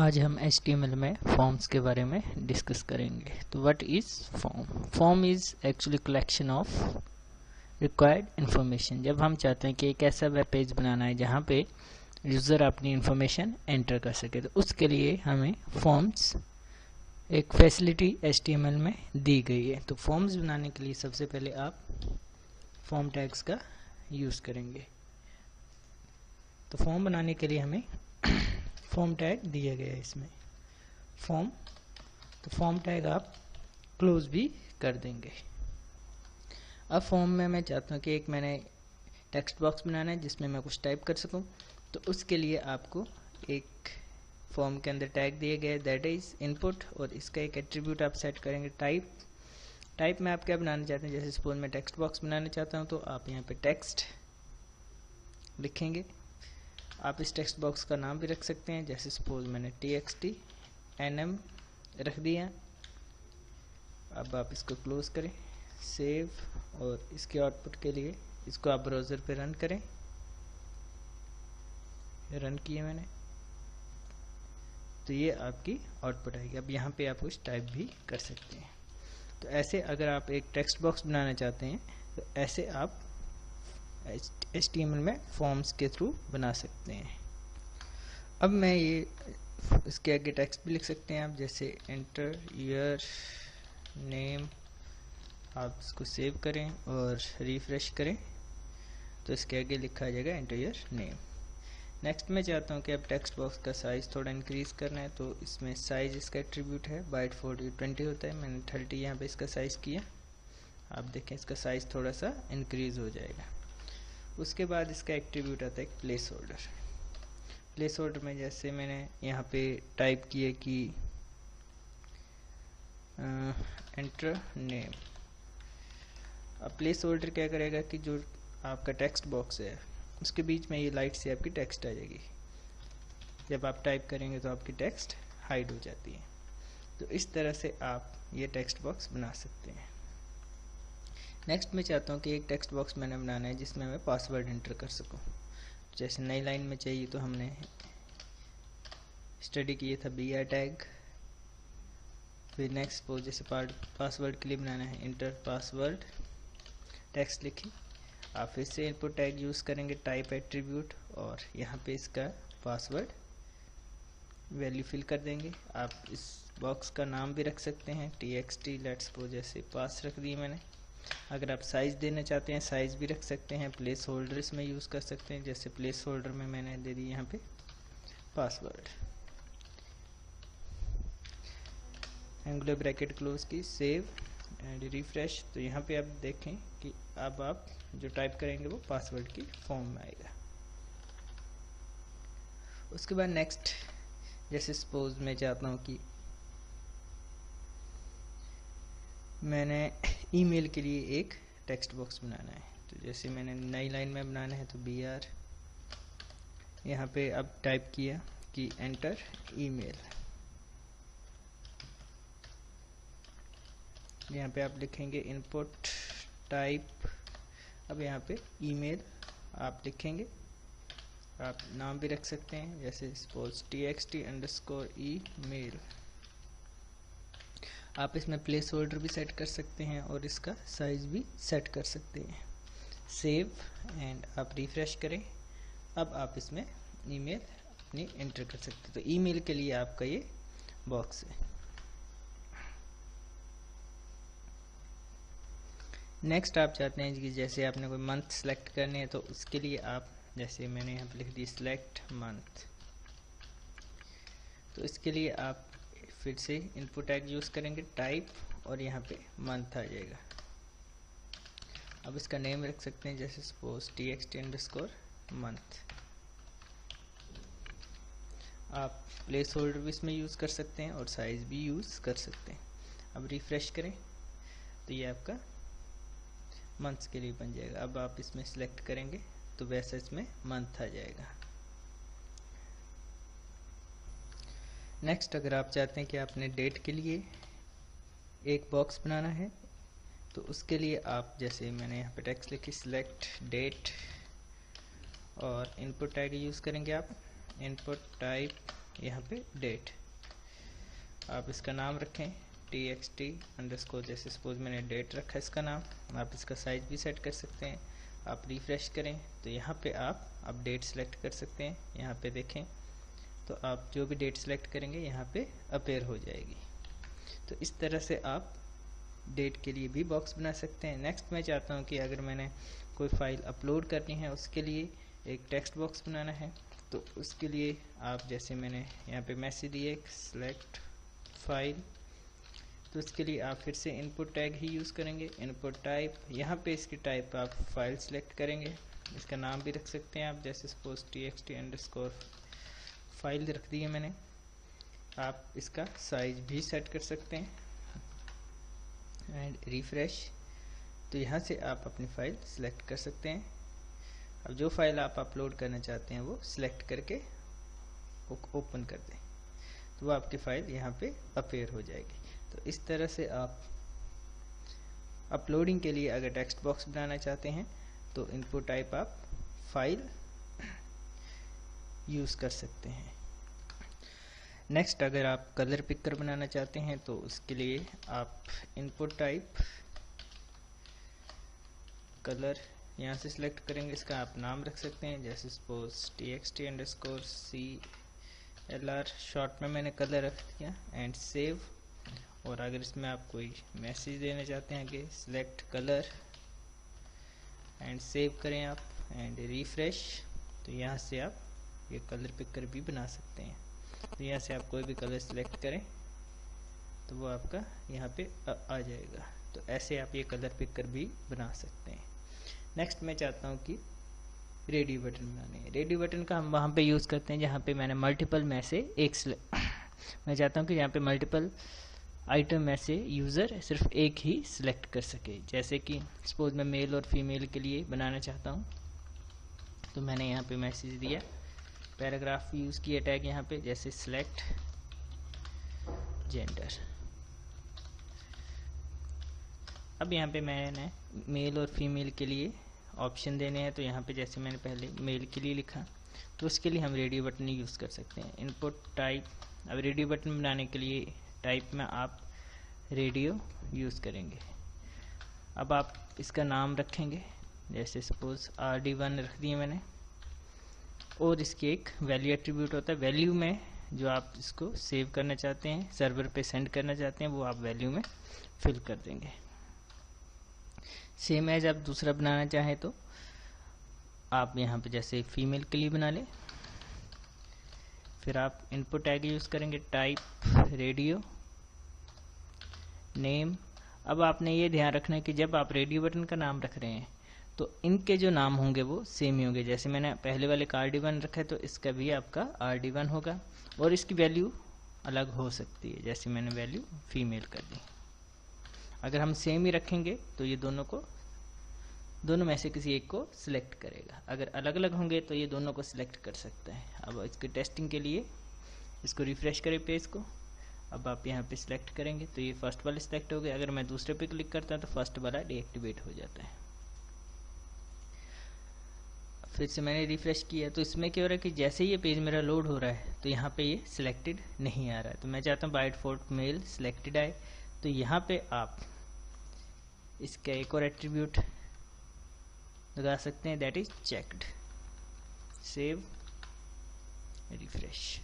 आज हम HTML में फॉर्म्स के बारे में डिस्कस करेंगे। तो what is form? Form is actually collection of required information. जब हम चाहते हैं कि एक ऐसा वेब पेज बनाना है जहाँ पे यूज़र अपनी इंफॉर्मेशन एंटर कर सके, तो उसके लिए हमें फॉर्म्स एक फैसिलिटी HTML में दी गई है। तो फॉर्म्स बनाने के लिए सबसे पहले आप फॉर्म टैग्स का यूज़ करेंगे। तो फॉर्म बनाने के लिए हमें फॉर्म टैग दिया गया है इसमें फॉर्म। तो फॉर्म टैग आप क्लोज भी कर देंगे। अब फॉर्म में मैं चाहता हूँ कि एक मैंने टेक्स्ट बॉक्स बनाना है जिसमें मैं कुछ टाइप कर सकूँ। तो उसके लिए आपको एक फॉर्म के अंदर टैग दिया गया है, दैट इज इनपुट, और इसका एक एट्रीब्यूट आप सेट करेंगे टाइप में आप क्या बनाना चाहते हैं। जैसे सपोज मैं टेक्स्ट बॉक्स बनाना चाहता हूँ, तो आप यहाँ पे टेक्स्ट लिखेंगे। आप इस टेक्स्ट बॉक्स का नाम भी रख सकते हैं, जैसे सपोज मैंने txt nm रख दिया। अब आप इसको क्लोज करें, सेव, और इसके आउटपुट के लिए इसको आप ब्राउज़र पे रन करें। रन किया मैंने, तो ये आपकी आउटपुट आएगी। अब यहाँ पे आप कुछ टाइप भी कर सकते हैं। तो ऐसे अगर आप एक टेक्स्ट बॉक्स बनाना चाहते हैं तो ऐसे आप HTML में फॉर्म्स के थ्रू बना सकते हैं। अब मैं ये इसके आगे टेक्स्ट भी लिख सकते हैं आप, जैसे एंटर योर नेम। आप इसको सेव करें और रिफ्रेश करें तो इसके आगे लिखा जाएगा एंटर योर नेम। नेक्स्ट मैं चाहता हूँ कि अब टेक्स्ट बॉक्स का साइज़ थोड़ा इंक्रीज़ करना है, तो इसमें साइज़ इसका एट्रीब्यूट है बाय डिफ़ॉल्ट 20 होता है। मैंने 30 यहाँ पे इसका साइज़ किया। आप देखें इसका साइज़ थोड़ा सा इंक्रीज़ हो जाएगा। उसके बाद इसका एट्रीब्यूट आता है प्लेस होल्डर। प्लेस होल्डर में जैसे मैंने यहाँ पे टाइप किया कि एंटर नेम। अब प्लेस होल्डर क्या करेगा कि जो आपका टेक्स्ट बॉक्स है उसके बीच में ये लाइट से आपकी टेक्स्ट आ जाएगी। जब आप टाइप करेंगे तो आपकी टेक्स्ट हाइड हो जाती है। तो इस तरह से आप ये टेक्स्ट बॉक्स बना सकते हैं। नेक्स्ट मैं चाहता हूँ कि एक टेक्स्ट बॉक्स मैंने बनाना है जिसमें मैं पासवर्ड एंटर कर सकूँ। जैसे नई लाइन में चाहिए तो हमने स्टडी किया था BR टैग। फिर नेक्स्ट सपोज जैसे पासवर्ड के लिए बनाना है इंटर पासवर्ड, टेक्स्ट लिखी। आप फिर से इनपुट टैग यूज़ करेंगे टाइप एट्रीब्यूट, और यहाँ पे इसका पासवर्ड वैल्यू फिल कर देंगे। आप इस बॉक्स का नाम भी रख सकते हैं txt, लेट्स सपोज जैसे पास रख दिए मैंने। अगर आप साइज़ देना चाहते हैं साइज़ भी रख सकते हैं। प्लेस होल्डर इसमें यूज़ कर सकते हैं, जैसे प्लेस होल्डर में मैंने दे दी यहाँ पे पासवर्ड। एंगुलर ब्रैकेट क्लोज की, सेव एंड रिफ्रेश। तो यहाँ पे आप देखें कि अब आप जो टाइप करेंगे वो पासवर्ड की फॉर्म में आएगा। उसके बाद नेक्स्ट जैसे सपोज मैं चाहता हूँ कि मैंने ईमेल के लिए एक टेक्स्ट बॉक्स बनाना है। तो जैसे मैंने नई लाइन में बनाना है तो BR यहाँ पे अब टाइप किया कि एंटर ईमेल। यहाँ पे आप लिखेंगे इनपुट टाइप। अब यहाँ पे ईमेल आप लिखेंगे। आप नाम भी रख सकते हैं, जैसे सपोज txt_email। आप इसमें प्लेस होल्डर भी सेट कर सकते हैं और इसका साइज भी सेट कर सकते हैं। सेव एंड आप रिफ्रेश करें। अब आप इसमें ईमेल अपनी एंटर कर सकते हैं। तो ईमेल के लिए आपका ये बॉक्स है। नेक्स्ट आप चाहते हैं कि जैसे आपने कोई मंथ सेलेक्ट करने हैं, तो उसके लिए आप जैसे मैंने यहाँ पे लिख दी सिलेक्ट मंथ। तो इसके लिए आप फिर से इनपुट टैग यूज़ करेंगे टाइप, और यहाँ पे मंथ आ जाएगा। अब इसका नेम रख सकते हैं, जैसे सपोज txt_month। आप प्लेस होल्डर भी इसमें यूज़ कर सकते हैं और साइज़ भी यूज़ कर सकते हैं। अब रिफ्रेश करें तो ये आपका मंथ्स के लिए बन जाएगा। अब आप इसमें सिलेक्ट करेंगे तो वैसे इसमें मंथ आ जाएगा। नेक्स्ट अगर आप चाहते हैं कि आपने डेट के लिए एक बॉक्स बनाना है, तो उसके लिए आप जैसे मैंने यहाँ पे टेक्स्ट लिखी सिलेक्ट डेट, और इनपुट टैग यूज़ करेंगे आप इनपुट टाइप यहाँ पे डेट, आप इसका नाम रखें txt_, जैसे सपोज मैंने डेट रखा है इसका नाम। आप इसका साइज भी सेट कर सकते हैं। आप रिफ्रेश करें तो यहाँ पे आप डेट सेलेक्ट कर सकते हैं। यहाँ पे देखें तो आप जो भी डेट सेलेक्ट करेंगे यहाँ पे अपेयर हो जाएगी। तो इस तरह से आप डेट के लिए भी बॉक्स बना सकते हैं। नेक्स्ट मैं चाहता हूँ कि अगर मैंने कोई फाइल अपलोड करनी है उसके लिए एक टेक्स्ट बॉक्स बनाना है, तो उसके लिए आप जैसे मैंने यहाँ पे मैसेज दिए सिलेक्ट फाइल, तो उसके लिए आप फिर से इनपुट टैग ही यूज़ करेंगे। इनपुट टाइप, यहाँ पे इसकी टाइप आप फाइल सेलेक्ट करेंगे। इसका नाम भी रख सकते हैं आप, जैसे सपोज txt_ फाइल रख दी है मैंने। आप इसका साइज भी सेट कर सकते हैं एंड रिफ्रेश, तो यहाँ से आप अपनी फाइल सेलेक्ट कर सकते हैं। अब जो फाइल आप अपलोड करना चाहते हैं वो सिलेक्ट करके ओपन कर दें, तो वो आपकी फाइल यहाँ पे अपेयर हो जाएगी। तो इस तरह से आप अपलोडिंग के लिए अगर टेक्स्ट बॉक्स बनाना चाहते हैं तो इनपुट टाइप आप फाइल यूज़ कर सकते हैं। नेक्स्ट अगर आप कलर पिकर बनाना चाहते हैं तो उसके लिए आप इनपुट टाइप कलर यहाँ से सिलेक्ट करेंगे। इसका आप नाम रख सकते हैं, जैसे सपोज txt_CLR, शॉर्ट में मैंने कलर रख दिया एंड सेव। और अगर इसमें आप कोई मैसेज देना चाहते हैं कि सिलेक्ट कलर एंड सेव करें आप एंड रिफ्रेश, तो यहाँ से आप ये कलर पिकर भी बना सकते हैं। तो यहाँ से आप कोई भी कलर सिलेक्ट करें तो वो आपका यहाँ पे आ जाएगा। तो ऐसे आप ये कलर पिकर भी बना सकते हैं। नेक्स्ट मैं चाहता हूँ कि रेडियो बटन बनाने हैं। रेडियो बटन का हम वहाँ पे यूज़ करते हैं जहाँ पे मैंने मल्टीपल में से एक मैं चाहता हूँ कि यहाँ पे मल्टीपल आइटम में से यूज़र सिर्फ एक ही सिलेक्ट कर सके। जैसे कि सपोज मैं मेल और फीमेल के लिए बनाना चाहता हूँ, तो मैंने यहाँ पे मैसेज दिया, पैराग्राफ यूज़ किया टैग यहाँ पे, जैसे सिलेक्ट जेंडर। अब यहाँ पे मैंने मेल और फीमेल के लिए ऑप्शन देने हैं, तो यहाँ पे जैसे मैंने पहले मेल के लिए लिखा, तो उसके लिए हम रेडियो बटन यूज़ कर सकते हैं। इनपुट टाइप, अब रेडियो बटन बनाने के लिए टाइप में आप रेडियो यूज़ करेंगे। अब आप इसका नाम रखेंगे, जैसे सपोज RD1 रख दिए मैंने, और इसकी एक वैल्यू एट्रीब्यूट होता है। वैल्यू में जो आप इसको सेव करना चाहते हैं, सर्वर पे सेंड करना चाहते हैं, वो आप वैल्यू में फिल कर देंगे। सेम एज आप दूसरा बनाना चाहें तो आप यहाँ पे जैसे फीमेल के लिए बना लें, फिर आप इनपुट टैग यूज़ करेंगे टाइप रेडियो नेम। अब आपने ये ध्यान रखना है कि जब आप रेडियो बटन का नाम रख रहे हैं तो इनके जो नाम होंगे वो सेम ही होंगे। जैसे मैंने पहले वाले का RD1 रखा है तो इसका भी आपका RD1 होगा, और इसकी वैल्यू अलग हो सकती है, जैसे मैंने वैल्यू फीमेल कर दी। अगर हम सेम ही रखेंगे तो ये दोनों में से किसी एक को सिलेक्ट करेगा। अगर अलग अलग होंगे तो ये दोनों को सिलेक्ट कर सकता है। अब इसके टेस्टिंग के लिए इसको रिफ्रेश करें पेज को। अब आप यहाँ पे सिलेक्ट करेंगे तो ये फर्स्ट वाला सिलेक्ट हो गया। अगर मैं दूसरे पे क्लिक करता हूँ तो फर्स्ट वाला डीएक्टिवेट हो जाता है। फिर से मैंने रिफ्रेश किया तो इसमें क्या हो रहा है कि जैसे ये पेज मेरा लोड हो रहा है तो यहाँ पे ये सिलेक्टेड नहीं आ रहा है। तो मैं चाहता हूँ बाय डिफॉल्ट मेल सिलेक्टेड आए। तो यहाँ पे आप इसका एक और एट्रीब्यूट लगा सकते हैं, that is checked. Save refresh,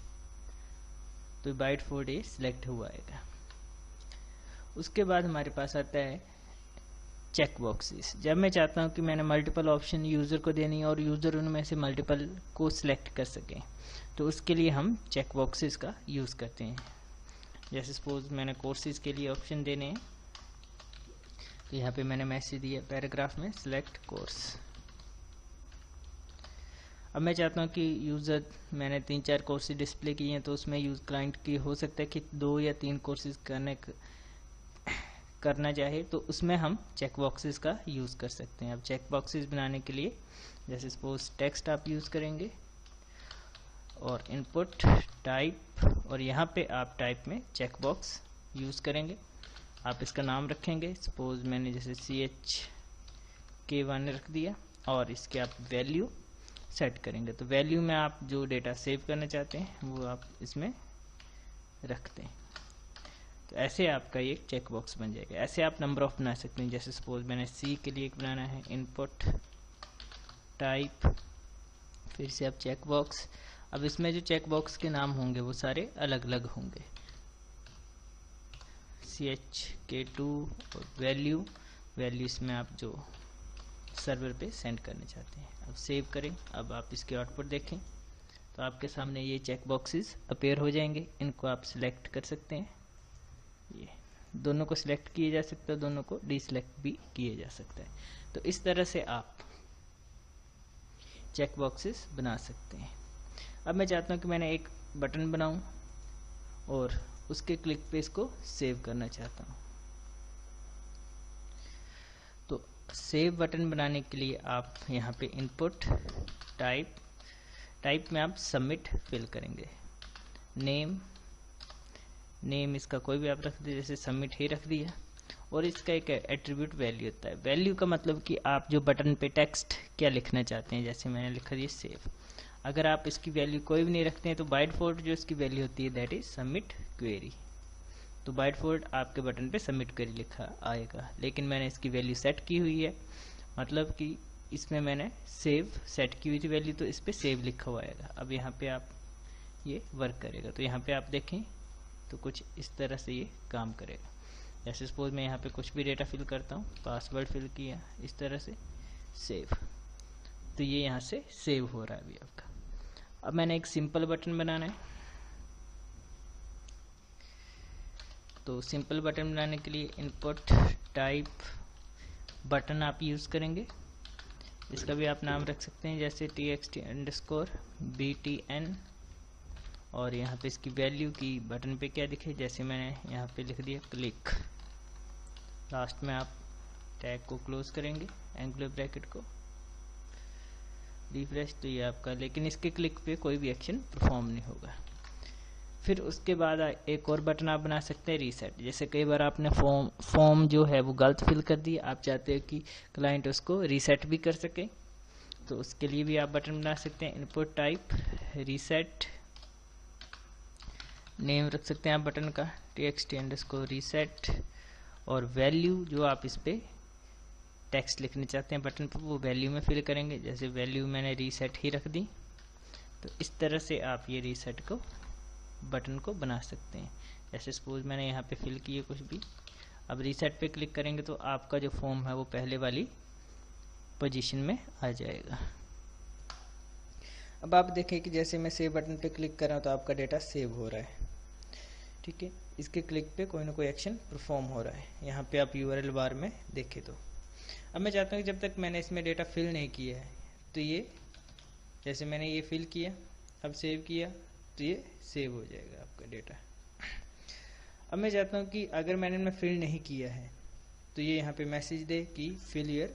तो बाय डिफॉल्ट ये सिलेक्ट हुआ आएगा। उसके बाद हमारे पास आता है चेक बॉक्सेस। जब मैं चाहता हूं कि मैंने मल्टीपल ऑप्शन यूज़र को देनी है और यूज़र उनमें से मल्टीपल को सिलेक्ट कर सकें, तो उसके लिए हम चेक बॉक्सेस का यूज़ करते हैं। जैसे सपोज मैंने कोर्सेज के लिए ऑप्शन देने हैं, तो यहाँ पे मैंने मैसेज दिया पैराग्राफ में सिलेक्ट कोर्स। अब मैं चाहता हूँ कि यूज़र मैंने 3-4 कोर्सेज डिस्प्ले किए हैं, तो उसमें यूज क्लाइंट की हो सकता है कि 2 या 3 कोर्सेज करना चाहे, तो उसमें हम चेक बॉक्सेस का यूज़ कर सकते हैं। अब चेक बॉक्सेस बनाने के लिए जैसे सपोज टेक्स्ट आप यूज़ करेंगे और इनपुट टाइप, और यहाँ पे आप टाइप में चेक बॉक्स यूज़ करेंगे। आप इसका नाम रखेंगे, सपोज मैंने जैसे CHK1 रख दिया, और इसके आप वैल्यू सेट करेंगे। तो वैल्यू में आप जो डेटा सेव करना चाहते हैं वो आप इसमें रखते हैं। तो ऐसे आपका ये चेक बॉक्स बन जाएगा। ऐसे आप नंबर ऑफ बना सकते हैं। जैसे सपोज मैंने सी के लिए एक बनाना है, इनपुट टाइप, फिर से आप चेक बॉक्स। अब इसमें जो चेक बॉक्स के नाम होंगे वो सारे अलग अलग होंगे, CHK2 और वैल्यू इसमें आप जो सर्वर पे सेंड करना चाहते हैं। अब सेव करें। अब आप इसके आउटपुट देखें तो आपके सामने ये चेक बॉक्सेस अपीयर हो जाएंगे। इनको आप सिलेक्ट कर सकते हैं। ये दोनों को सिलेक्ट किया जा सकता है, दोनों को डिसलेक्ट भी किया जा सकता है। तो इस तरह से आप चेक बॉक्सेस बना सकते हैं। अब मैं चाहता हूं कि मैंने एक बटन बनाऊं और उसके क्लिक पे इसको सेव करना चाहता हूं। तो सेव बटन बनाने के लिए आप यहाँ पे इनपुट टाइप में आप सबमिट फिल करेंगे। नेम इसका कोई भी आप रख दीजिए, जैसे सबमिट ही रख दिया। और इसका एक एट्रीब्यूट वैल्यू होता है। वैल्यू का मतलब कि आप जो बटन पे टेक्स्ट क्या लिखना चाहते हैं। जैसे मैंने लिखा दिया सेव। अगर आप इसकी वैल्यू कोई भी नहीं रखते हैं तो बाय डिफॉल्ट जो इसकी वैल्यू होती है दैट इज सबमिट क्वेरी। तो बाय डिफॉल्ट आपके बटन पे सबमिट क्वेरी लिखा आएगा, लेकिन मैंने इसकी वैल्यू सेट की हुई है, मतलब कि इसमें मैंने सेव सेट की हुई थी वैल्यू, तो इस पे सेव लिखा हुआ आएगा। अब यहाँ पे आप ये वर्क करेगा। तो यहाँ पे आप देखें तो कुछ इस तरह से ये काम करेगा। जैसे सपोज मैं यहाँ पे कुछ भी डेटा फिल करता हूँ, पासवर्ड फिल किया, इस तरह से सेव, तो ये यहाँ से सेव हो रहा है अभी आपका। अब मैंने एक सिंपल बटन बनाना है। तो सिंपल बटन बनाने के लिए इनपुट टाइप बटन आप यूज करेंगे। इसका भी आप नाम रख सकते हैं, जैसे txt_btn, और यहाँ पे इसकी वैल्यू की बटन पे क्या दिखे, जैसे मैंने यहाँ पे लिख दिया क्लिक। लास्ट में आप टैग को क्लोज करेंगे, एंगुलर ब्रैकेट को, रिफ्रेश, तो ये आपका, लेकिन इसके क्लिक पे कोई भी एक्शन परफॉर्म नहीं होगा। फिर उसके बाद एक और बटन आप बना सकते हैं रीसेट। जैसे कई बार आपने फॉर्म जो है वो गलत फिल कर दी, आप चाहते हो कि क्लाइंट उसको रीसेट भी कर सके, तो उसके लिए भी आप बटन बना सकते हैं। इनपुट टाइप रीसेट, नेम रख सकते हैं आप बटन का txt_reset, और वैल्यू जो आप इस पे टेक्स्ट लिखने चाहते हैं बटन पर वो वैल्यू में फिल करेंगे। जैसे वैल्यू मैंने रीसेट ही रख दी। तो इस तरह से आप ये रीसेट को बटन को बना सकते हैं। जैसे सपोज मैंने यहाँ पे फिल किया कुछ भी, अब रीसेट पे क्लिक करेंगे तो आपका जो फॉर्म है वो पहले वाली पोजीशन में आ जाएगा। अब आप देखें कि जैसे मैं सेव बटन पे क्लिक कर रहा हूँ तो आपका डेटा सेव हो रहा है, ठीक है। इसके क्लिक पे कोई ना कोई एक्शन परफॉर्म हो रहा है। यहाँ पे आप URL बार में देखें तो अब मैं चाहता हूँ कि जब तक मैंने इसमें डेटा फिल नहीं किया है तो ये, जैसे मैंने ये फिल किया, अब सेव किया, तो ये सेव हो जाएगा आपका डेटा। अब मैं चाहता हूँ कि अगर मैंने इनमें फिल नहीं किया है तो ये यहाँ पे मैसेज दे कि फिल योर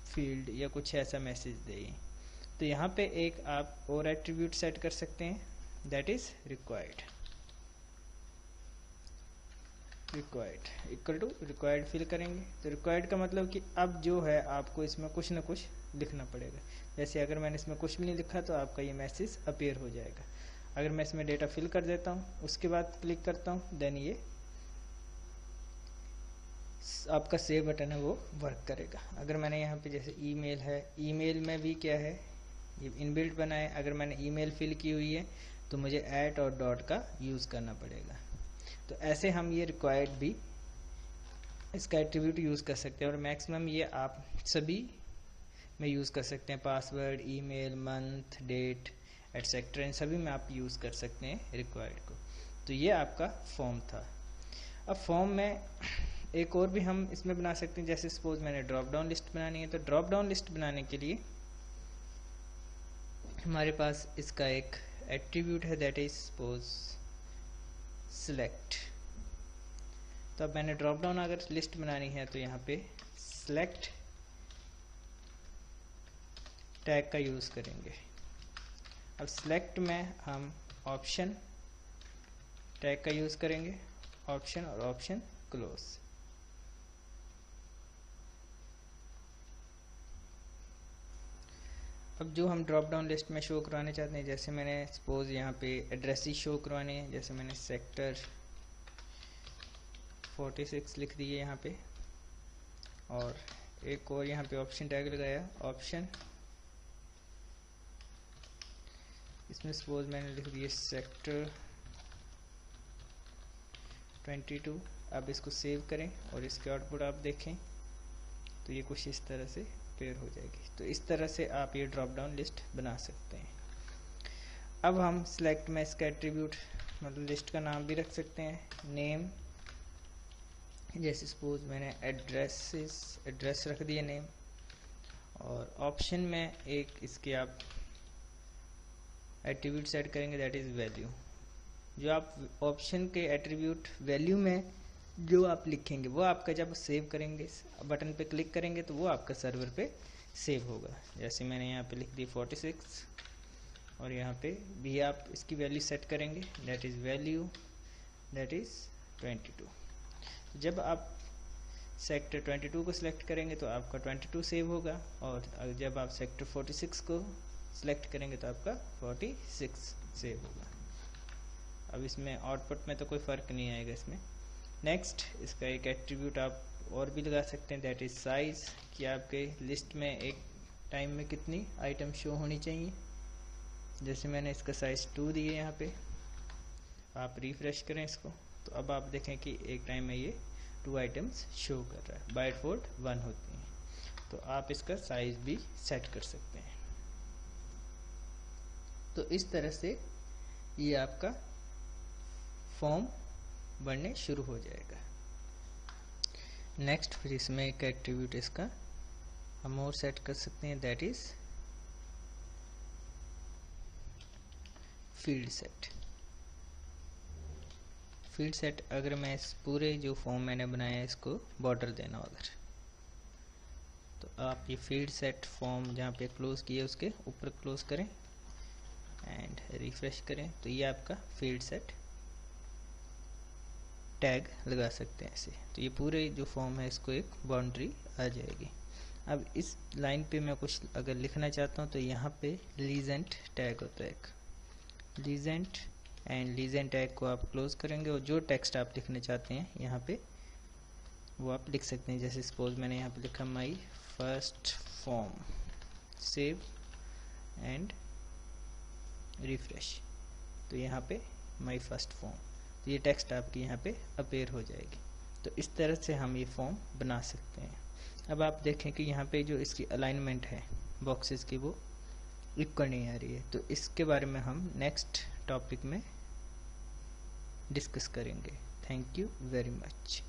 फील्ड, या कुछ ऐसा मैसेज दे। तो यहाँ पे एक आप और एट्रीब्यूट सेट कर सकते हैं, that is required equal to required fill करेंगे। तो रिक्वायर्ड का मतलब कि अब जो है आपको इसमें कुछ ना कुछ लिखना पड़ेगा। जैसे अगर मैंने इसमें कुछ भी नहीं लिखा तो आपका ये मैसेज अपीयर हो जाएगा। अगर मैं इसमें डेटा फिल कर देता हूँ, उसके बाद क्लिक करता हूँ, देन ये आपका सेव बटन है वो वर्क करेगा। अगर मैंने यहाँ पे जैसे ईमेल है, ईमेल में भी क्या है, ये इनबिल्ट बना है। अगर मैंने ईमेल फिल की हुई है तो मुझे @ और डॉट का यूज़ करना पड़ेगा। तो ऐसे हम ये रिक्वायर्ड भी इसका एट्रीब्यूट यूज़ कर सकते हैं, और मैक्सिमम ये आप सभी में यूज़ कर सकते हैं। Password, email, month, date etcetera, इन सभी में आप यूज़ कर सकते हैं रिक्वायर्ड को। तो ये आपका फॉर्म था। अब फॉर्म में एक और भी हम इसमें बना सकते हैं। जैसे सपोज मैंने ड्रॉप डाउन लिस्ट बनानी है, तो ड्रॉप डाउन लिस्ट बनाने के लिए हमारे पास इसका एक एट्रीब्यूट है, दैट इज सपोज सिलेक्ट। तो अब मैंने ड्रॉप डाउन अगर लिस्ट बनानी है तो यहाँ पे सिलेक्ट टैग का यूज करेंगे। अब सिलेक्ट में हम ऑप्शन टैग का यूज करेंगे, ऑप्शन और ऑप्शन क्लोज। अब अब जो हम ड्रॉप डाउन लिस्ट में शो करवाने चाहते हैं, जैसे मैंने सपोज यहाँ पे एड्रेसेस शो करवाने हैं, जैसे मैंने सेक्टर 46 लिख दिए यहाँ पे, और एक और यहाँ पे ऑप्शन टैग लगाया, ऑप्शन, इसमें सपोज मैंने लिख दिया सेक्टर 22। अब इसको सेव करें और इसके आउटपुट आप देखें तो ये कुछ इस तरह से पेयर हो जाएगी। तो इस तरह से आप ये ड्रॉप डाउन लिस्ट बना सकते हैं। अब हम सिलेक्ट में इसका एट्रीब्यूट मतलब लिस्ट का नाम भी रख सकते हैं, नेम, जैसे सपोज मैंने एड्रेस रख दिया नेम, और ऑप्शन में एक इसके आप एट्रीब्यूट सेट करेंगे दैट इज वैल्यू। जो आप ऑप्शन के एट्रीब्यूट वैल्यू में जो आप लिखेंगे वो आपका जब सेव करेंगे बटन पे क्लिक करेंगे तो वो आपका सर्वर पे सेव होगा। जैसे मैंने यहाँ पे लिख दी 46 और यहाँ पे भी आप इसकी वैल्यू सेट करेंगे that is value that is 22। जब आप सेक्टर 22 को सिलेक्ट करेंगे तो आपका 22 सेव होगा, और जब आप सेक्टर 46 को सिलेक्ट करेंगे तो आपका 46 सेव होगा। अब इसमें आउटपुट में तो कोई फ़र्क नहीं आएगा इसमें। नेक्स्ट, इसका एक एट्रीब्यूट आप और भी लगा सकते हैं दैट इज साइज, कि आपके लिस्ट में एक टाइम में कितनी आइटम शो होनी चाहिए। जैसे मैंने इसका साइज 2 दिए यहाँ पे, आप रिफ्रेश करें इसको तो अब आप देखें कि एक टाइम में ये 2 आइटम्स शो कर रहा है, बाय डिफॉल्ट 1 होती हैं। तो आप इसका साइज भी सेट कर सकते हैं। तो इस तरह से ये आपका फॉर्म बनने शुरू हो जाएगा। नेक्स्ट, फिर इसमें एक एट्रीब्यूट इसका हम और सेट कर सकते हैं that is field set. Field set अगर मैं इस पूरे जो फॉर्म मैंने बनाया है इसको बॉर्डर देना अगर, तो आप ये फील्ड सेट फॉर्म जहाँ पे क्लोज किए उसके ऊपर क्लोज करें एंड रिफ्रेश करें तो ये आपका फील्ड सेट टैग लगा सकते हैं ऐसे। तो ये पूरे जो फॉर्म है इसको एक बाउंड्री आ जाएगी। अब इस लाइन पे मैं कुछ अगर लिखना चाहता हूँ तो यहाँ पे लीजेंट टैग होता है एक, लीजेंट, एंड लीजेंट टैग को आप क्लोज करेंगे और जो टेक्स्ट आप लिखना चाहते हैं यहाँ पे वो आप लिख सकते हैं। जैसे सपोज मैंने यहाँ पे लिखा my first form, save and refresh, तो यहाँ पे माई फर्स्ट फॉर्म, तो ये टेक्स्ट आपकी यहाँ पे अपेयर हो जाएगी। तो इस तरह से हम ये फॉर्म बना सकते हैं। अब आप देखें कि यहाँ पे जो इसकी अलाइनमेंट है बॉक्सेस की वो इक्वल नहीं आ रही है, तो इसके बारे में हम नेक्स्ट टॉपिक में डिस्कस करेंगे। Thank you very much.